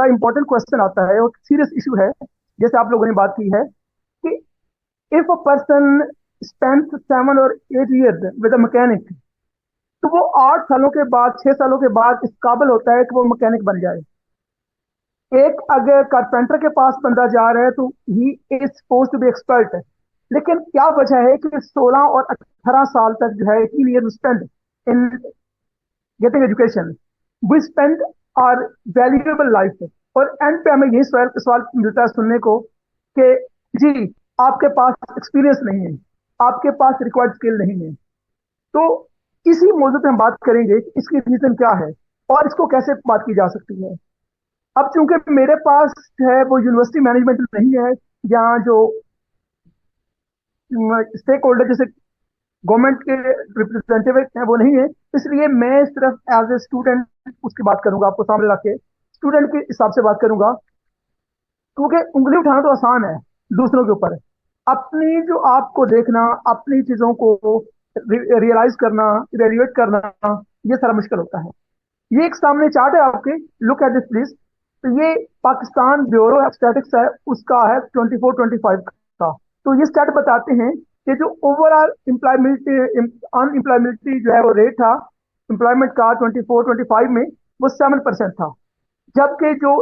बड़ा important question आता है और सीरियस इशू है, जैसे आप लोगों ने बात की है कि इफ अ पर्सन स्पेंड 7 और 8 years विद अ मैकेनिक, तो वो 8 सालों के बाद 6 सालों के बाद इस काबिल होता है कि वो मैकेनिक बन जाए। एक अगर कारपेंटर के पास बंदा जा रहा है तो he is suppose to be expert, लेकिन क्या वजह है कि 16 और 18 साल तक जो है 18 year spend in getting education, we spend our valuable life. और एंड पे हमें यही सवाल सवाल मिलता है सुनने को कि जी आपके पास एक्सपीरियंस नहीं है, आपके पास रिक्वायर्ड स्किल नहीं है। तो इसी मौजूद पे हम बात करेंगे कि इसकी रीजन क्या है और इसको कैसे बात की जा सकती है। अब चूंकि मेरे पास है वो यूनिवर्सिटी मैनेजमेंट नहीं है, जहाँ जो स्टेक होल्डर जैसे गवर्नमेंट के रिप्रेजेंटेटिव हैं वो नहीं है, इसलिए मैं सिर्फ एज ए स्टूडेंट उसकी बात करूंगा, आपको सामने ला के स्टूडेंट के हिसाब से बात करूंगा। क्योंकि उंगली उठाना तो आसान है दूसरों के ऊपर, अपनी जो आपको देखना, अपनी चीजों को रियलाइज करना, इवेल्युएट करना, ये सारा मुश्किल होता है। ये एक सामने चार्ट है आपके, लुक एट दिस प्लीज। तो ये पाकिस्तान ब्यूरो ऑफ स्टैटिस्टिक्स है, उसका है 24-25 का। तो ये स्टैट बताते हैं कि जो ओवरऑल एम्प्लॉयमेंट अनएम्प्लॉयमेंटी जो है वो रेट था एम्प्लॉयमेंट का 24-25 में, वो 7% था। जबकि जो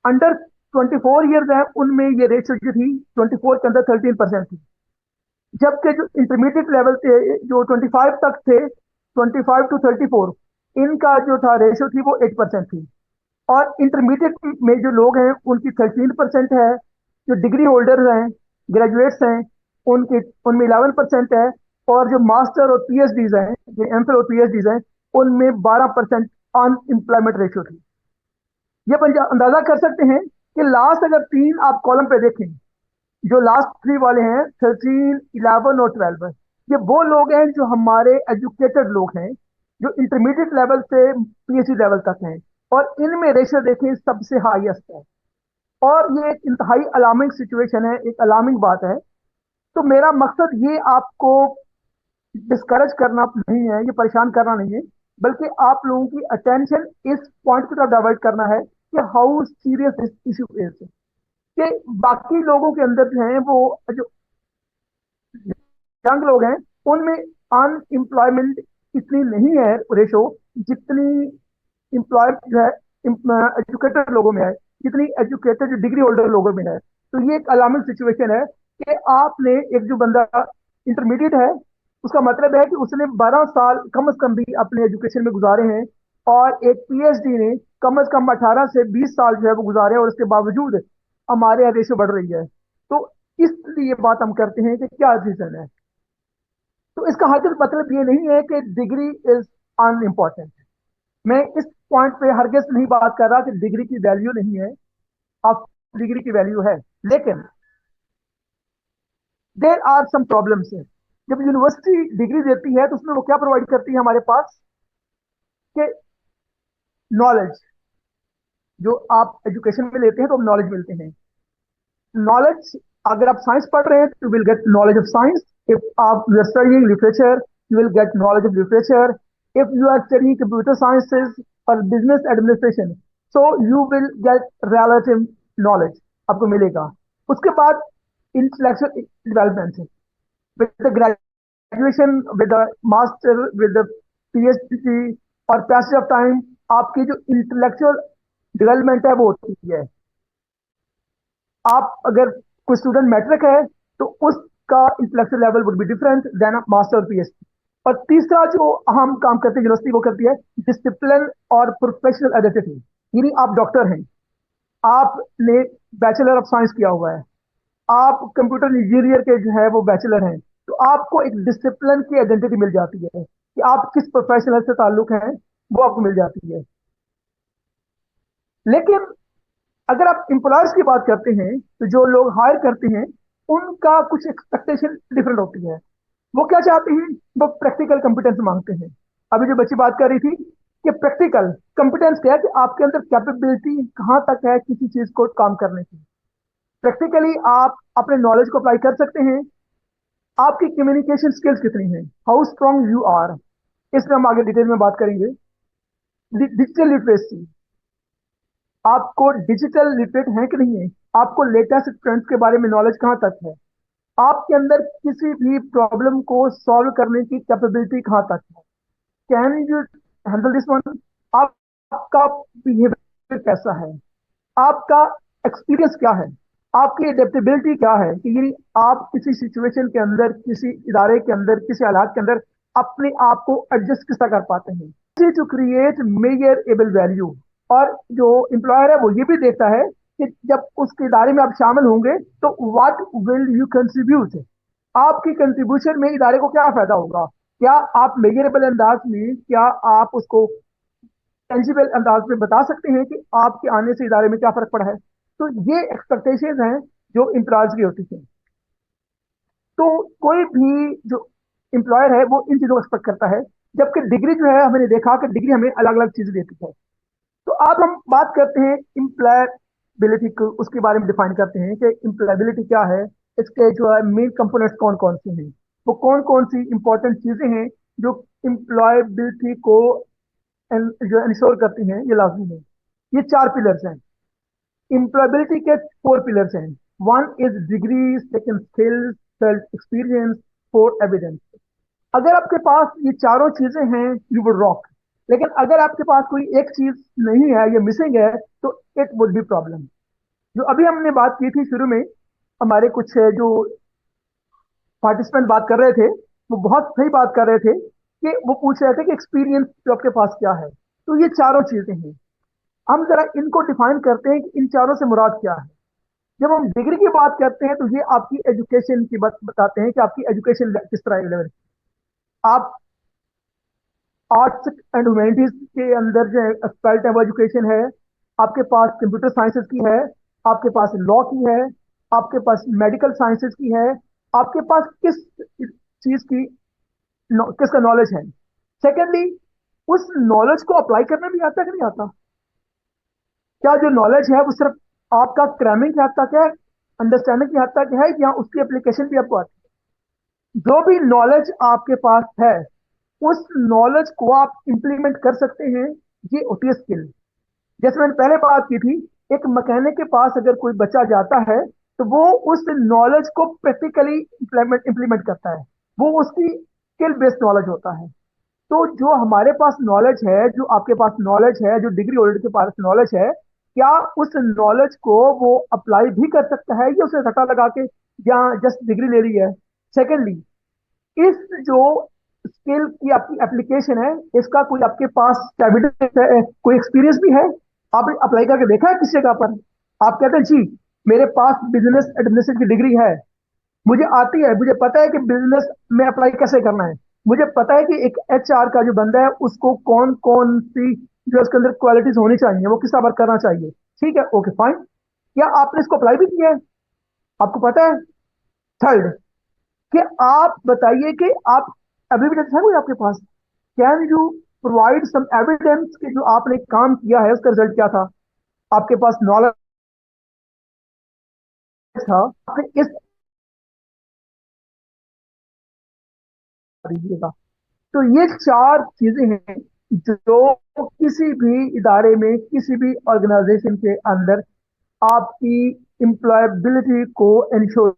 अंडर 24 ईयर्स है उनमें ये रेशियो जो थी 24 के अंदर 13% थी। जबकि जो इंटरमीडिएट लेवल थे, जो 25 तक थे, 25 to 34, इनका जो था रेशियो थी वो 8% थी। और इंटरमीडिएट में जो लोग हैं उनकी 13% है। जो डिग्री होल्डर्स हैं, ग्रेजुएट्स हैं, उनकी उनमें 11% है। और जो मास्टर और पीएचडीज हैं, जो एमफिल और पीएचडीज हैं, उनमें 12% अनएम्प्लॉयमेंट रेशियो थी। ये अपन अंदाजा कर सकते हैं कि लास्ट अगर तीन आप कॉलम पे देखें, जो लास्ट थ्री वाले हैं 13, 11 और 12, ये वो लोग हैं जो हमारे एजुकेटेड लोग हैं, जो इंटरमीडिएट लेवल से पीएचडी लेवल तक हैं। और इनमें रेशियो देखें सबसे हाईएस्ट है। और ये एक इंतहाई अलार्मिंग सिचुएशन है, एक अलार्मिंग बात है। तो मेरा मकसद ये आपको डिस्करेज करना नहीं है, ये परेशान करना नहीं है, बल्कि आप लोगों की अटेंशन इस पॉइंट की तरफ डाइवर्ट करना है कि how serious this issue is. कि बाकी लोगों के अंदर जो है वो जो यंग लोग हैं उनमें अनएम्प्लॉयमेंट इतनी नहीं है रेशो, जितनी एम्प्लॉय जो है एजुकेटेड लोगों में है, जितनी एजुकेटेड डिग्री होल्डर लोगों में है। तो ये एक अलार्मिंग सिचुएशन है कि आपने एक जो बंदा इंटरमीडिएट है, उसका मतलब है कि उसने 12 साल कम से कम भी अपने एजुकेशन में गुजारे हैं। और एक पीएचडी ने कम से कम 18 से 20 साल जो है वो गुजारे हैं, और उसके बावजूद हमारे यहाँ रेशो बढ़ रही है। तो इसलिए बात हम करते हैं कि क्या रीजन है। तो इसका हरगिज मतलब ये नहीं है कि डिग्री इज अनइम्पॉर्टेंट। मैं इस पॉइंट पे हरगिज नहीं बात कर रहा कि डिग्री की वैल्यू नहीं है। अब डिग्री की वैल्यू है, लेकिन देर आर सम प्रॉब्लम्स है। जब यूनिवर्सिटी डिग्री देती है तो उसमें वो क्या प्रोवाइड करती है हमारे पास, कि नॉलेज। जो आप एजुकेशन में लेते हैं तो नॉलेज मिलते हैं। नॉलेज, अगर आप साइंस पढ़ रहे हैं तो will get knowledge of science. If आप you are studying literature, you will get knowledge of literature. If you are studying computer sciences और business administration, so you will get relative knowledge आपको मिलेगा। उसके बाद इंटेलेक्चुअल डेवलपमेंट है, with the graduation, with the master, with the PhD और passage of time, आपकी जो intellectual development है वो होती है। आप अगर कोई स्टूडेंट मैट्रिक है तो उसका intellectual level would be different than master और पीएचडी। और तीसरा जो अहम काम करती है यूनिवर्सिटी, वो करती है डिसिप्लिन और प्रोफेशनल आइडेंटिटी। यानी आप डॉक्टर हैं, आपने बैचलर ऑफ साइंस किया हुआ है, आप कंप्यूटर इंजीनियर के जो है वो बैचलर हैं, तो आपको एक डिसिप्लिन की आइडेंटिटी मिल जाती है कि आप किस प्रोफेशनल से ताल्लुक हैं, वो आपको मिल जाती है। लेकिन अगर आप एम्प्लॉयर्स की बात करते हैं तो जो लोग हायर करते हैं उनका कुछ एक्सपेक्टेशन डिफरेंट होती है। वो क्या चाहते हैं, वो प्रैक्टिकल कंपिटेंस मांगते हैं। अभी जो बच्ची बात कर रही थी कि प्रैक्टिकल कंपिटेंस क्या है, कि आपके अंदर कैपेबिलिटी कहाँ तक है किसी चीज को काम करने की। प्रैक्टिकली आप अपने नॉलेज को अप्लाई कर सकते हैं। आपकी कम्युनिकेशन स्किल्स कितनी है, हाउ स्ट्रांग यू आर, इसमें हम आगे डिटेल में बात करेंगे। डिजिटल लिटरेसी, आपको डिजिटल लिटरेट है कि नहीं है, आपको लेटेस्ट ट्रेंड्स के बारे में नॉलेज कहाँ तक है, आपके अंदर किसी भी प्रॉब्लम को सॉल्व करने की कैपेबिलिटी कहाँ तक है, can you handle this one, आपका बिहेवियर कैसा है, आपका एक्सपीरियंस क्या है, आपकी एडेप्टेबिलिटी क्या है कि ये आप किसी सिचुएशन के अंदर, किसी इदारे के अंदर, किसी हालात के अंदर अपने आप को एडजस्ट किस तरह कर पाते हैं to create measurable value. और जो एम्प्लॉयर है वो ये भी देखता है कि जब उसके इदारे में आप शामिल होंगे तो व्हाट विल यू कंट्रीब्यूट, आपकी कंट्रीब्यूशन में इदारे को क्या फायदा होगा, क्या आप मेजरेबल अंदाज में, क्या आप उसको टेंजिबल अंदाज में बता सकते हैं कि आपके आने से इदारे में क्या फर्क पड़ा है। तो ये एक्सपेक्टेशन हैं जो एम्प्लॉयज की होती हैं। तो कोई भी जो एम्प्लॉयर है वो इन चीजों को एक्सपेक्ट करता है, जबकि डिग्री जो है हमने देखा कि डिग्री हमें अलग अलग चीजें देती है। तो अब हम बात करते हैं एम्प्लॉयबिलिटी को, उसके बारे में डिफाइन करते हैं कि एम्प्लॉयबिलिटी क्या है, इसके जो है मेन कंपोनेंट्स कौन कौन से हैं, वो कौन कौन सी इंपॉर्टेंट चीजें हैं जो एम्प्लॉयबिलिटी को जो इंश्योर करती हैं, ये लाजमी है। ये चार पिलर्स हैं एम्प्लॉयबिलिटी के, फोर पिलर्स हैं। One is degree, second skills, third experience, fourth evidence. अगर आपके पास ये चारों चीजें हैं यू वुड रॉक, लेकिन अगर आपके पास कोई एक चीज नहीं है, ये मिसिंग है, तो इट वुड बी प्रॉब्लम। जो अभी हमने बात की थी शुरू में, हमारे कुछ जो पार्टिसिपेंट बात कर रहे थे वो बहुत सही बात कर रहे थे कि वो पूछ रहे थे कि एक्सपीरियंस जो आपके पास क्या है। तो ये चारों चीजें हैं, हम जरा इनको डिफाइन करते हैं कि इन चारों से मुराद क्या है। जब हम डिग्री की बात करते हैं तो ये आपकी एजुकेशन की बात बताते हैं कि आपकी एजुकेशन किस तरह लेवल, आप आर्ट्स एंड ह्यूमैनिटीज के अंदर जो एक्सपर्ट है वो एजुकेशन है, आपके पास कंप्यूटर साइंसेज की है, आपके पास लॉ की है, आपके पास मेडिकल साइंसेज की है, आपके पास किस चीज की किसका नॉलेज है। सेकेंडली, उस नॉलेज को अप्लाई करना भी आता है कि नहीं आता, क्या जो नॉलेज है वो सिर्फ आपका क्रैमिंग की हद तक है, अंडरस्टैंडिंग की हद तक है, या उसकी एप्लीकेशन भी आपको आती है। जो भी नॉलेज आपके पास है उस नॉलेज को आप इंप्लीमेंट कर सकते हैं, ये होती है स्किल। जैसे मैंने पहले बात की थी, एक मैकेनिक के पास अगर कोई बच्चा जाता है तो वो उस नॉलेज को प्रैक्टिकली इंप्लीमेंट करता है, वो उसकी स्किल बेस्ड नॉलेज होता है। तो जो हमारे पास नॉलेज है, जो आपके पास नॉलेज है, जो डिग्री होल्डर के पास नॉलेज है, क्या उस नॉलेज को वो अप्लाई भी कर सकता है या उसे धक्का लगा के या जस्ट डिग्री ले रही है। सेकेंडली, इस जो स्किल की आपकी एप्लीकेशन है, इसका कोई आपके पास एविडेंस है, कोई एक्सपीरियंस भी है, आपने अप्लाई करके देखा है किसी जगह पर, आप कहते हैं जी मेरे पास बिजनेस एडमिनिस्ट्रेशन की डिग्री है, मुझे आती है, मुझे पता है कि बिजनेस में अप्लाई कैसे करना है, मुझे पता है कि एक एचआर का जो बंदा है उसको कौन कौन सी जो उसके अंदर क्वालिटीज होनी चाहिए, वो किस तरह करना चाहिए। ठीक है, ओके फाइन, क्या आपने इसको अप्लाई भी किया है, आपको पता है। थर्ड, कि आप बताइए कि आप एविडेंस है कोई आपके पास, can you provide some evidence कि जो आपने काम किया है उसका रिजल्ट क्या था, आपके पास नॉलेज था, आपने इस दीजिएगा। तो ये चार चीजें हैं जो किसी भी इदारे में, किसी भी ऑर्गेनाइजेशन के अंदर आपकी एम्प्लॉयबिलिटी को इंश्योर